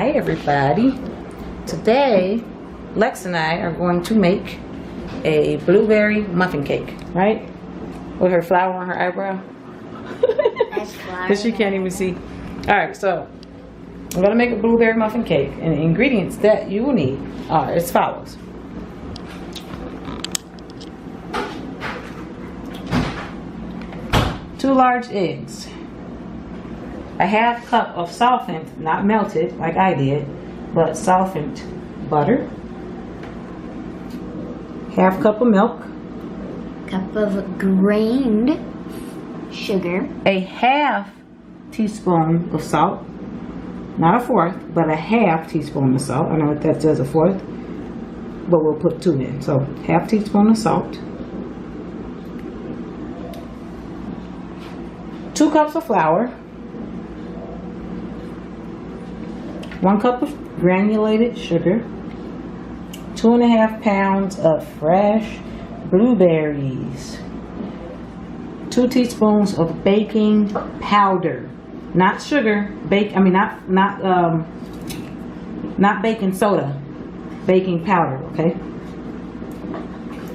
Hi everybody. Today Lex and I are going to make a blueberry muffin cake, right? With her flower on her eyebrow. Because she can't even see. Alright, so I'm going to make a blueberry muffin cake, and the ingredients that you will need are as follows. Two large eggs, a half cup of softened, not melted like I did, but softened butter, half cup of milk, cup of grained sugar, a half teaspoon of salt, not a fourth, but a half teaspoon of salt. I know that says a fourth, but we'll put 2 in. So half teaspoon of salt, 2 cups of flour, 1 cup of granulated sugar, 2.5 pounds of fresh blueberries, 2 teaspoons of baking powder, not sugar, not baking soda, baking powder, okay?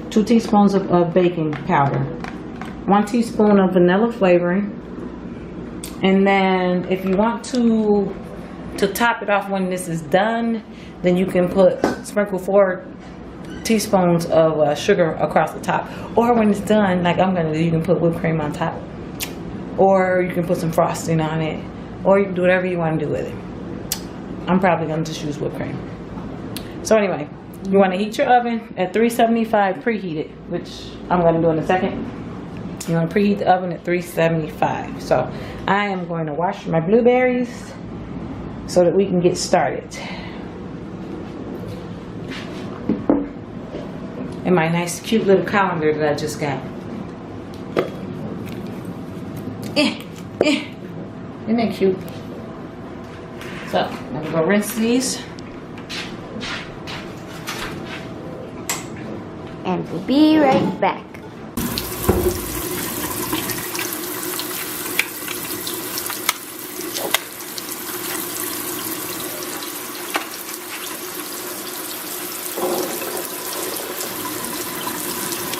2 teaspoons of baking powder, 1 teaspoon of vanilla flavoring, and then if you want to top it off when this is done, then you can sprinkle 4 teaspoons of sugar across the top. Or when it's done, like I'm gonna do, you can put whipped cream on top, or you can put some frosting on it, or you can do whatever you want to do with it. I'm probably gonna just use whipped cream. So anyway, you want to heat your oven at 375 preheated, which I'm gonna do in a second. You want to preheat the oven at 375. So I am going to wash my blueberries so that we can get started. And my nice cute little colander that I just got. Isn't that cute? So I'm gonna go rinse these. and we'll be right back.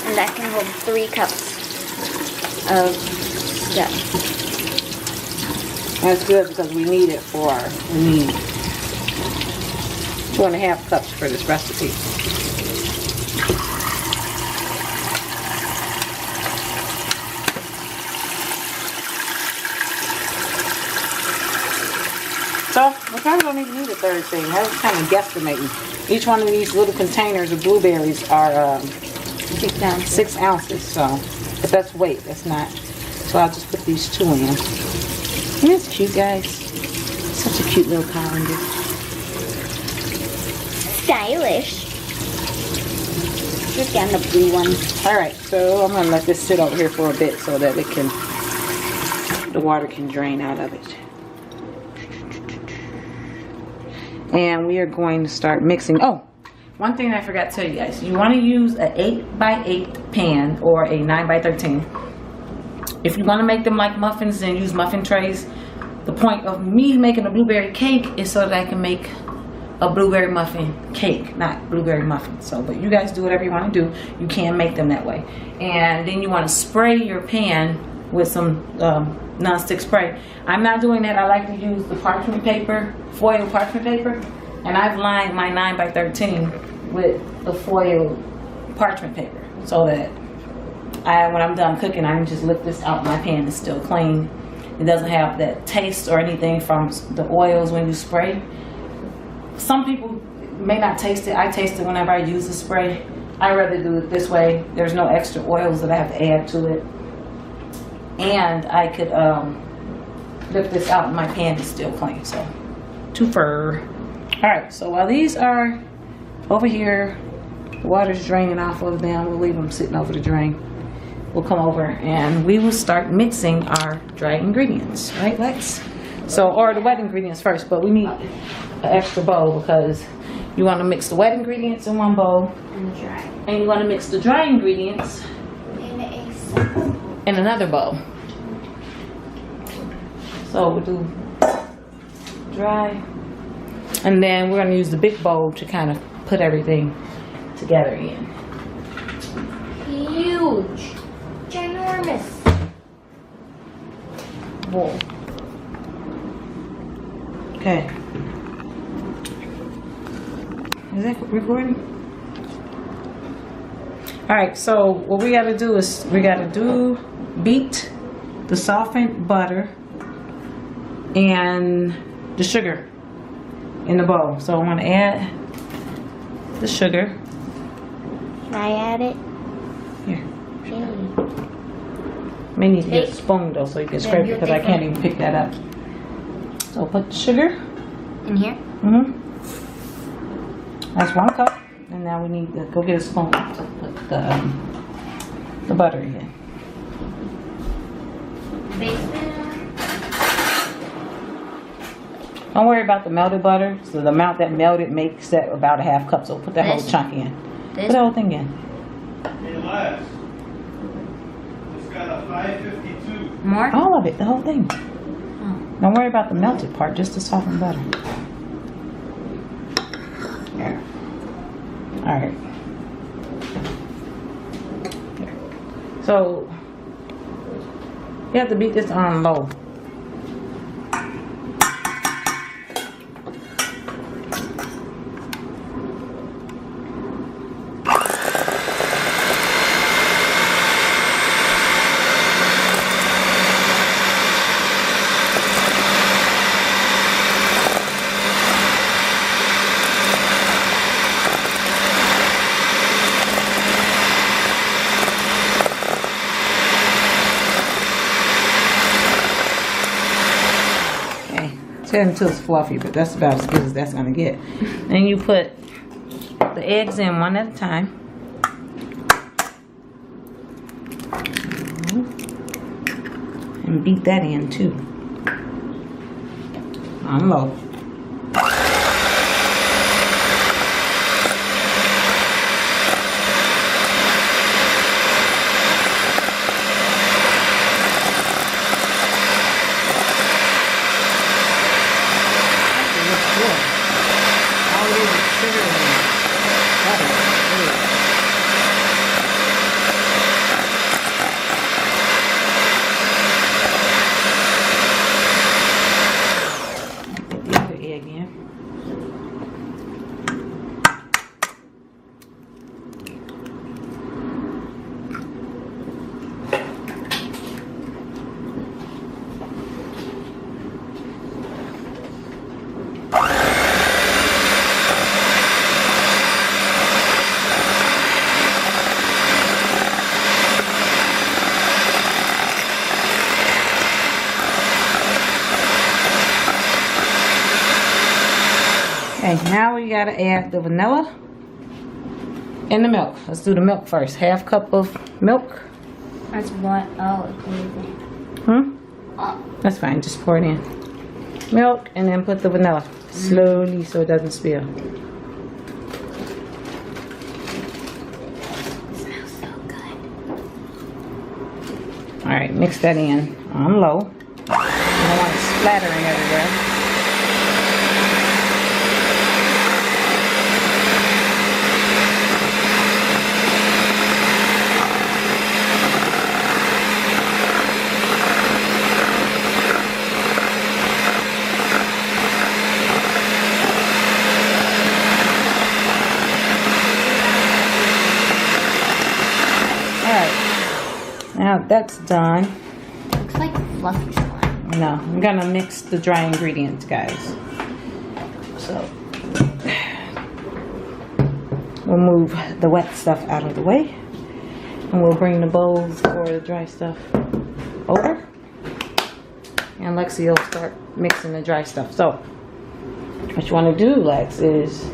And that can hold 3 cups of stuff. That's good because we need 2.5 cups for this recipe. So we probably don't even need a third thing. I was kind of guesstimating. Each one of these little containers of blueberries are 6 ounces. 6 ounces. So, but that's weight. That's not. So I'll just put these 2 in. Isn't this cute, guys? Such a cute little colander. Stylish. Just down the blue one. All right, so I'm gonna let this sit over here for a bit so that the water can drain out of it. And we are going to start mixing. Oh, one thing I forgot to tell you guys. You want to use an 8x8 pan or a 9x13. If you want to make them like muffins, then use muffin trays. The point of me making a blueberry cake is so that I can make a blueberry muffin cake, not blueberry muffin. So, but you guys do whatever you want to do. You can make them that way. And then you want to spray your pan with some non-stick spray. I'm not doing that. I like to use the parchment paper, foil parchment paper, and I've lined my 9x13 with the foil parchment paper so that when I'm done cooking, I can just lift this out. My pan is still clean. It doesn't have that taste or anything from the oils when you spray. Some people may not taste it. I taste it whenever I use the spray. I rather do it this way. There's no extra oils that I have to add to it. And I could lift this out and my pan is still clean. So, twofer. Alright, so while these are over here, the water's draining off of them. We'll leave them sitting over the drain. We'll come over and we will start mixing our dry ingredients. Right, Lex? So, or the wet ingredients first, but we need an extra bowl because you want to mix the wet ingredients in one bowl. And dry. And you want to mix the dry ingredients in another bowl. So we'll do dry And then we're gonna use the big bowl to kind of put everything together in. Huge. Ginormous. Bowl. Okay. Is that recording? Alright, so what we gotta do is we gotta beat the softened butter and the sugar in the bowl. So I'm gonna add the sugar. Can I add it? Here. Okay. May need to get a spoon though so you can scrape it because I can't even pick that up. So put the sugar. In here? Mm-hmm. That's 1 cup. And now we need to go get a spoon to put the butter in. Don't worry about the melted butter. So the amount that melted makes that about a 1/2 cup. So put that whole chunk in. Put the whole thing in. Hey, Les. It's got a 552. More? All of it, the whole thing. Oh. Don't worry about the melted part, just the softened butter. There. Alright. So, you have to beat this on low. Until it's fluffy, but that's about as good as that's gonna get. And you put the eggs in one at a time. And beat that in too. On low. Okay, now we gotta add the vanilla and the milk. Let's do the milk first. 1/2 cup of milk. That's what? Oh, okay. Oh. That's fine, just pour it in. Milk and then put the vanilla. Slowly so it doesn't spill. It smells so good. Alright, mix that in on low. You don't want it splattering everywhere. Now that's done. Looks like fluffy slime. No, I'm gonna mix the dry ingredients, guys. So we'll move the wet stuff out of the way, and we'll bring the bowls for the dry stuff over. And Lexi will start mixing the dry stuff. So what you want to do, Lex, is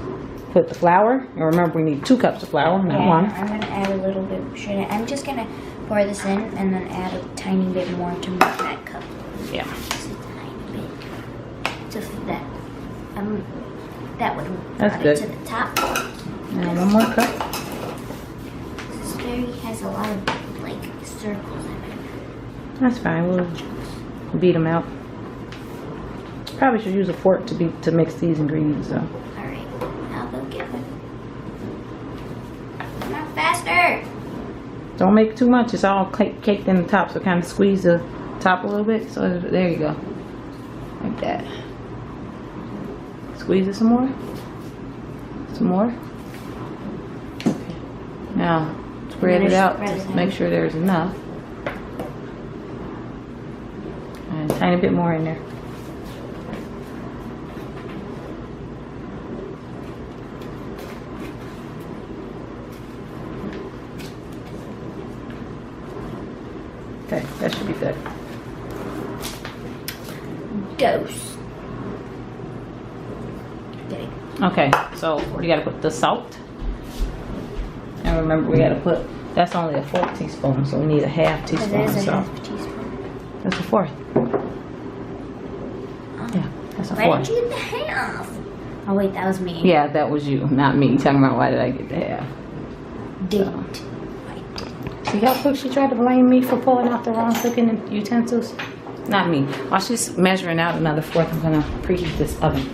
put the flour. And remember, we need 2 cups of flour, not 1. I'm gonna add a little bit. I'm just gonna pour this in and then add a tiny bit more to make that cup. Yeah. Just a tiny bit. Just that. That would That's add good. it to the top. And 1 more cup. This berry has a lot of like circles in it. That's fine. We'll beat them out. Probably should use a fork to mix these ingredients though. Alright, I'll go get one. Come on, faster! Don't make too much. It's all caked in the top, so kind of squeeze the top a little bit. So there you go, like that. Squeeze it some more. Some more. Okay. Now spread it out. Just make sure there's enough. And a tiny bit more in there. Okay, that should be good. Dose. Okay. Okay, so we gotta put the salt. And remember, we gotta put, that's only a 4 teaspoon, so we need a half teaspoon That of is a salt. half teaspoon. That's a 4th. Yeah, that's a Why 4th. did you get the half? Oh wait, that was me. Yeah, that was you, not me. Talking about why did I get the half. Didn't. See how quick she tried to blame me for pulling out the wrong cooking utensils? Not me. While she's measuring out another 4th, I'm gonna preheat this oven.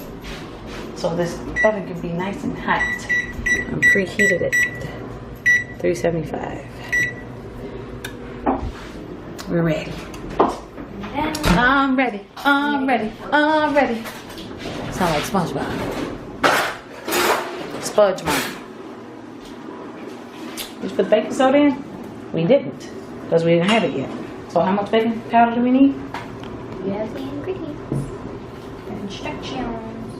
So this oven can be nice and hot. I'm preheated at 375. We're ready. I'm ready. I'm ready. I'm ready. Sound like SpongeBob. Spudge Mom. Did you put baking soda in? We didn't, because we didn't have it yet. So how much baking powder do we need? You have the ingredients. The instructions.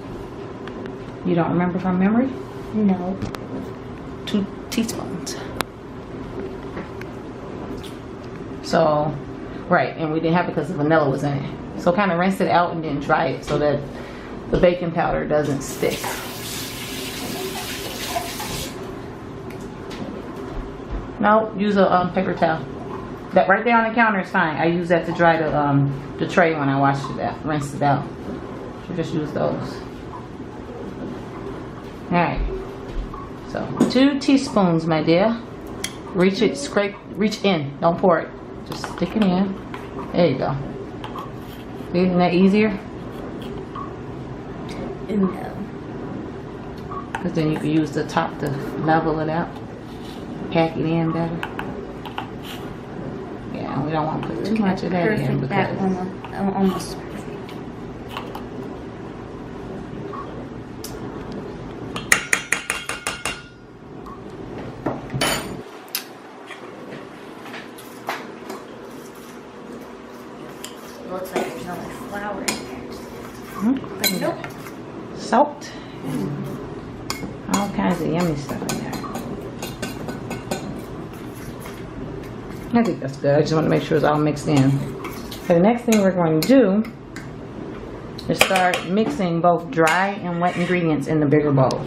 You don't remember from memory? No. 2 teaspoons. So, right, and we didn't have it because the vanilla was in it. So kind of rinse it out and then dry it so that the baking powder doesn't stick. No, use a paper towel. That right there on the counter is fine. I use that to dry the tray when I washed it out, rinsed it out. So just use those. All right. So 2 teaspoons, my dear. Reach it, reach in. Don't pour it. Just stick it in. There you go. Isn't that easier? No. Because then you can use the top to level it out. Pack it in better. Yeah, we don't want to put too much of that in because That almost perfect. Looks like there's no more flour in there. But nope. salt, all kinds of yummy stuff in there. I think that's good. I just want to make sure it's all mixed in. Okay, the next thing we're going to do is start mixing both dry and wet ingredients in the bigger bowl.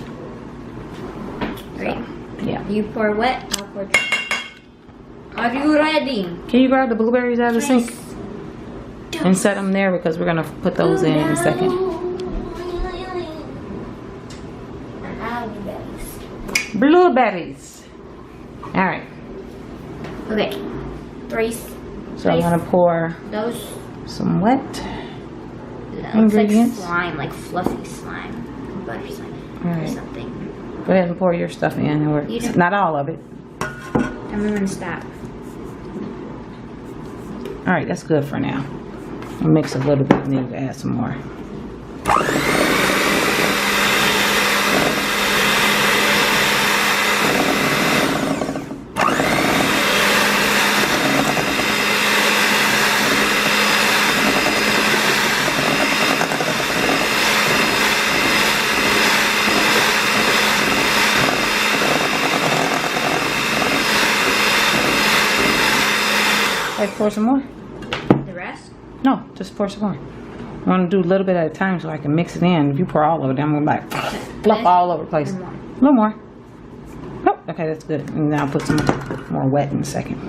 Great. Yeah. You pour wet, I'll pour dry. Are you ready? Can you grab the blueberries out of the sink and set them there because we're going to put those in a second. Blueberries. All right. Okay. So I'm going to pour those some wet ingredients. ingredients. Like slime, like fluffy slime, butter slime, All or right. something. Go ahead and pour your stuff in. Or You don't- not all of it. I'm gonna stop. All right, that's good for now. I'll mix a little bit and then you can add some more. Like pour some more? The rest? No, just pour some more. I want to do a little bit at a time so I can mix it in. If you pour all of it, I'm going to like fluff all over the place. Or more? A little more. Oh, okay, that's good. And then I'll put some more wet in a second.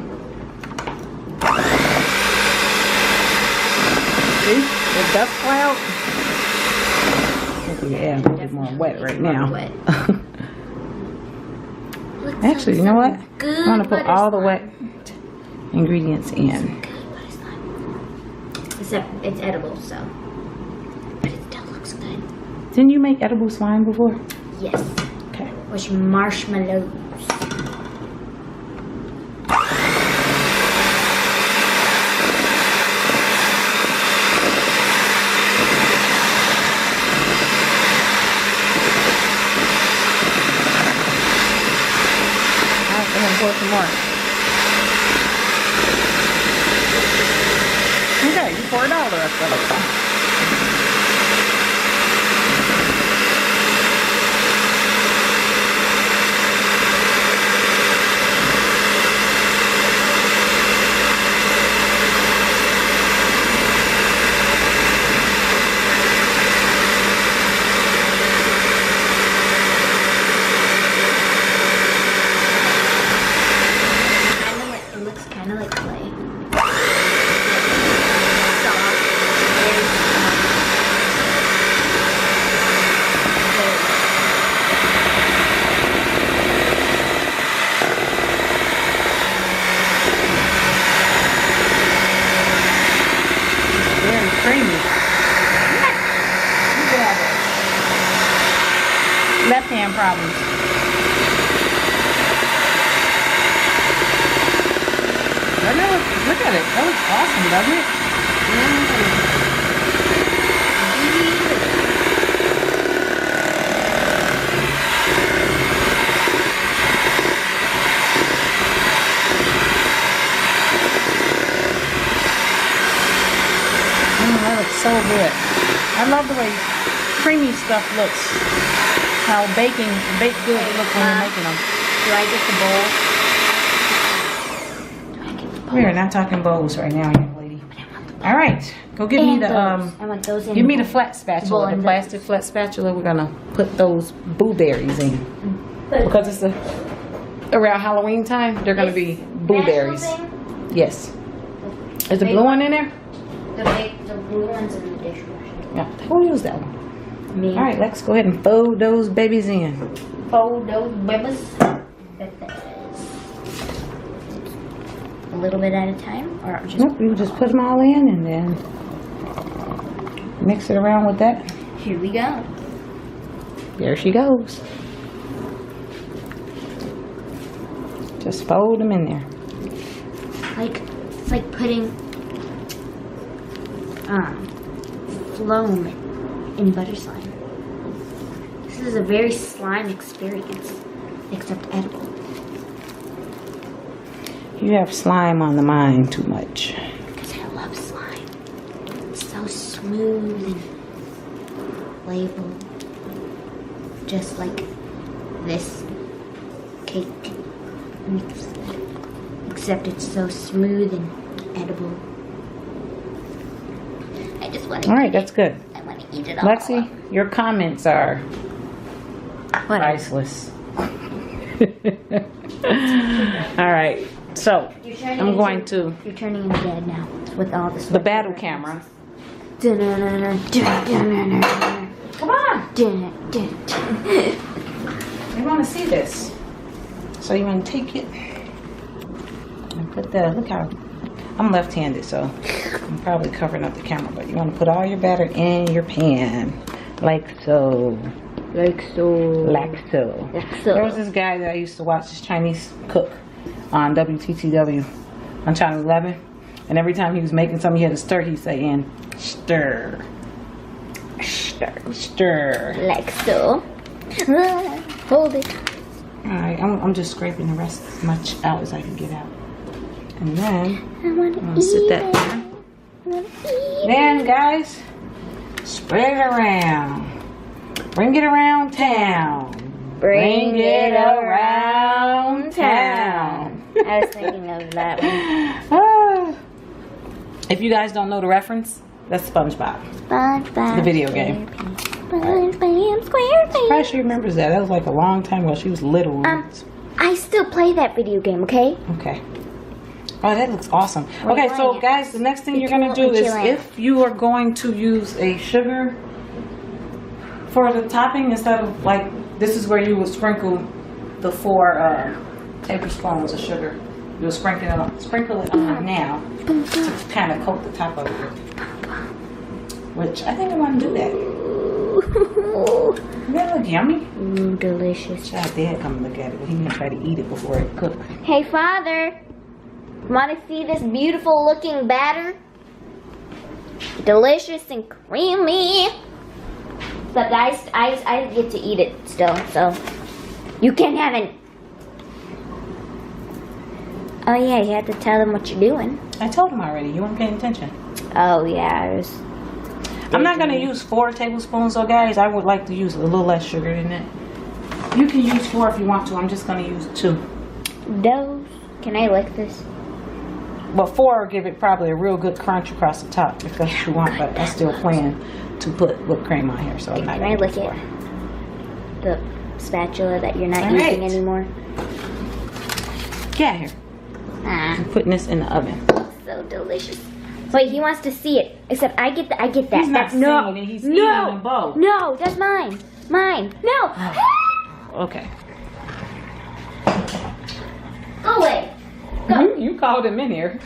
See? The dust cloud. I think we can add a little bit more wet right now. Wet. Actually, you know what? Good I want to put butter all the slime. wet ingredients in. Good butter slime. Except it's edible, so. But it's Didn't you make edible slime before? Yes. Okay. With marshmallows. Alright, I'm gonna pour some more. Okay, you poured all the rest of it. It looks kind of like clay. Soft. Very soft. Very creamy. Left hand problems. Look at it. That looks awesome, doesn't it? That looks so good. I love the way creamy stuff looks. How baked goods look when you're making them. Do I get the bowl? We are not talking bowls right now, young lady. All right, go give me the I want those in give me the bowl. flat spatula, the and plastic flat spatula. We're gonna put those blueberries in because it's around Halloween time. They're gonna be blueberries. National Yes. Is the blue one in there? thing? The blue ones in the dishwasher. Yeah. Who used that one? Me. All right, let's go ahead and fold those babies in. Fold those babies. A little bit at a time, or just Nope, you just put them all in and then mix it around with that. here we go. There she goes. Just fold them in there. It's like putting phloem in butter slime. This is a very slime experience, except edible. You have slime on the mind too much. Because I love slime. It's so smooth and playful. Just like this cake mix. Except it's so smooth and edible. I just want to All right, that's good. I want to eat it all. Lexi, your comments are What? priceless. All right, so I'm going to You're turning into dad now with all this. the battle camera. Come Come on, you want to see this? So you want to take it and put that. Look how I'm left-handed, so I'm probably covering up the camera. But you want to put all your batter in your pan, like so. Like so. Like so. There was this guy that I used to watch, this Chinese cook on WTTW on Channel 11, and every time he was making something he had to stir, he'd say in stir, stir, stir. Like so. Hold it. Alright, I'm just scraping the rest as much out as I can get out. And then I want to I'm gonna eat sit that it. there. I want to eat Then guys, spread it around. Bring it around town. Bring it around town. I was thinking of that one. Ah. If you guys don't know the reference, that's SpongeBob. SpongeBob. The video game. SpongeBob SquarePants. Probably she remembers that. That was like a long time ago. She was little. I still play that video game, okay? Okay. Oh, that looks awesome. We're Okay, so playing it. guys, the next thing you're going to do is if you are going to use a sugar for the topping, instead of like, this is where you would sprinkle the 4 tablespoons of sugar. You'll sprinkle it on now to kind of coat the top of it. Which I think I want to do that. Ooh. That look yummy. Ooh, delicious. Child dad come look at it, but he gonna try to eat it before it cooks. Hey, Father. Want to see this beautiful looking batter? Delicious and creamy. But guys, I get to eat it still, so you can have it. Oh yeah, you have to tell them what you're doing. I told him already. You weren't paying attention. Oh yeah, I'm not gonna use 4 tablespoons, though, guys. I would like to use a little less sugar in it. You can use 4 if you want to. I'm just gonna use 2. Those. Can I lick this? Well, 4 will give it probably a real good crunch across the top if that's what you want. But I still plan to put whipped cream on here, so I'm not Can I gonna lick do it? 4. The spatula that you're not All using right. anymore. Get out here. Ah, I'm putting this in the oven. so delicious. Wait, he wants to see it. Except I get that. He's not no, seeing it. He's eating them both. no, that's mine. Mine. No. Okay. Go away. Go. You called him in here.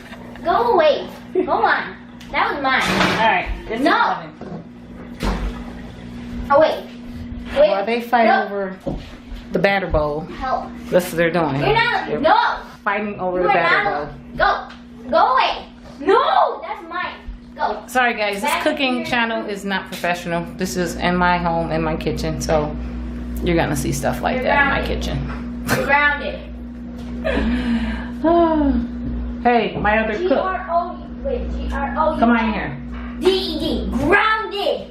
Go away. Go on. That was mine. All right. It's in the No. oven. Oh wait. Wait. While they fight No. over the batter bowl, Help. that's what they're doing. You're not. They're No. fighting over You the are batter bowl. not. Go. Go away. No. That's mine. Go. Sorry guys, this Back cooking here. channel is not professional. This is in my home, in my kitchen, so you're gonna see stuff like You're that in my grounded. kitchen. You're grounded. Hey, my other cook. G-R-O. Wait. G-R-O. Come on here. D-E-D. Grounded.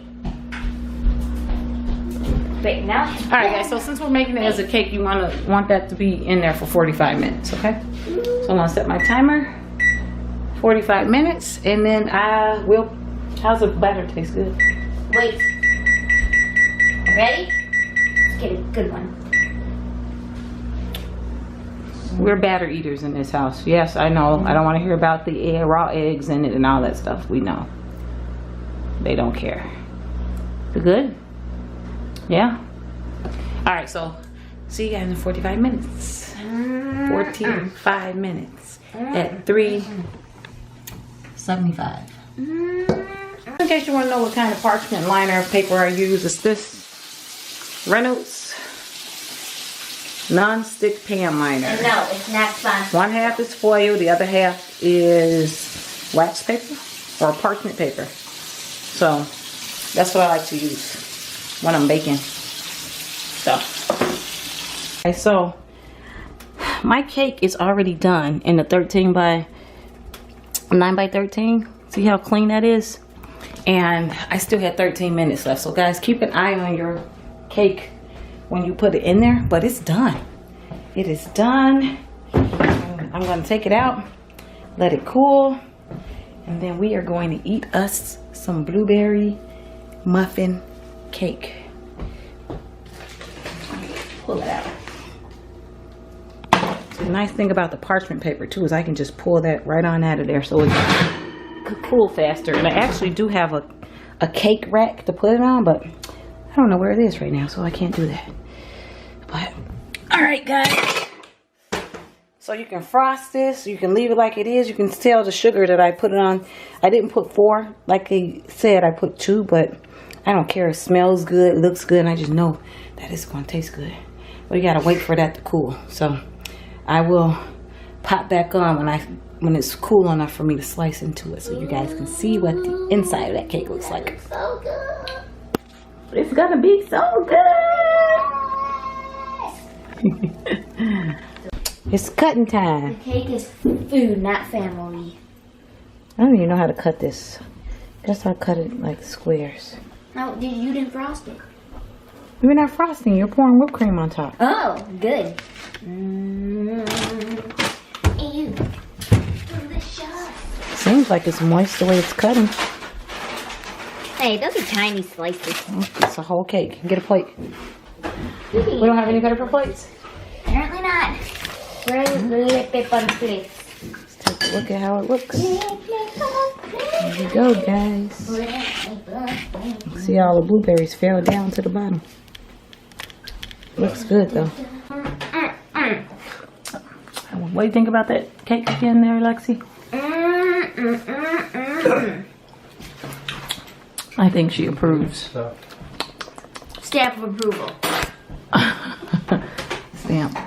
Wait. Now. Alright guys, so since we're making it as a cake, you want that to be in there for 45 minutes, okay? So I'm gonna set my timer. 45 minutes, and then I will. How's the batter taste? Good. Wait. Ready? Let's get a good one. We're batter eaters in this house. Yes, I know. I don't want to hear about the raw eggs in it and all that stuff. We know. They don't care. Is it good? Yeah? Alright, so see you guys in 45 minutes. 45 minutes at 375. In case you want to know what kind of parchment liner paper I use, it's this Reynolds non-stick pan liner. No, it's not sponsored. 1/2 is foil, the other half is wax paper or parchment paper. So that's what I like to use when I'm baking stuff. Okay, so my cake is already done in the 9 by 13. See how clean that is? And I still had 13 minutes left. So guys, keep an eye on your cake when you put it in there, but it's done. It is done. I'm going to take it out, let it cool, and then we are going to eat us some blueberry muffin cake. Pull it out. The nice thing about the parchment paper too is I can just pull that right on out of there so it could cool faster. And I actually do have a cake rack to put it on, but I don't know where it is right now, so I can't do that. But alright guys, so you can frost this, you can leave it like it is. You can tell the sugar that I put it on. I didn't put 4 like they said. I put 2, but I don't care. It smells good, it looks good, and I just know that it's going to taste good. But you gotta wait for that to cool. So I will pop back on when it's cool enough for me to slice into it, so you guys can see what the inside of that cake looks like. So good. It's gonna be so good. It's cutting time. The cake is food, not family. I don't even know how to cut this. Guess I'll cut it like squares. No, you didn't frost it. You're not frosting, you're pouring whipped cream on top. Oh, good. Ew. Delicious. Seems like it's moist the way it's cutting. Hey, those are tiny slices. It's a whole cake. Get a plate. We don't have any paper plates. Apparently not. Where's the paper plates? Let's take a look at how it looks. There you go, guys. See, all the blueberries fell down to the bottom. Looks good though. What do you think about that cake again there, Lexi? I think she approves. stamp of approval. Stamp.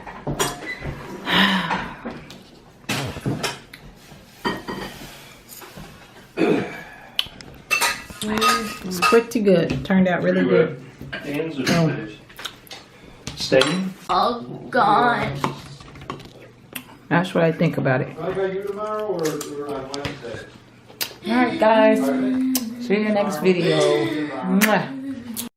It's pretty good. Turned out really good. Hands are Oh. finished. Staying? Oh God. That's what I think about it. What about you tomorrow or on Wednesday? Alright guys. See you in the next video. Mwah.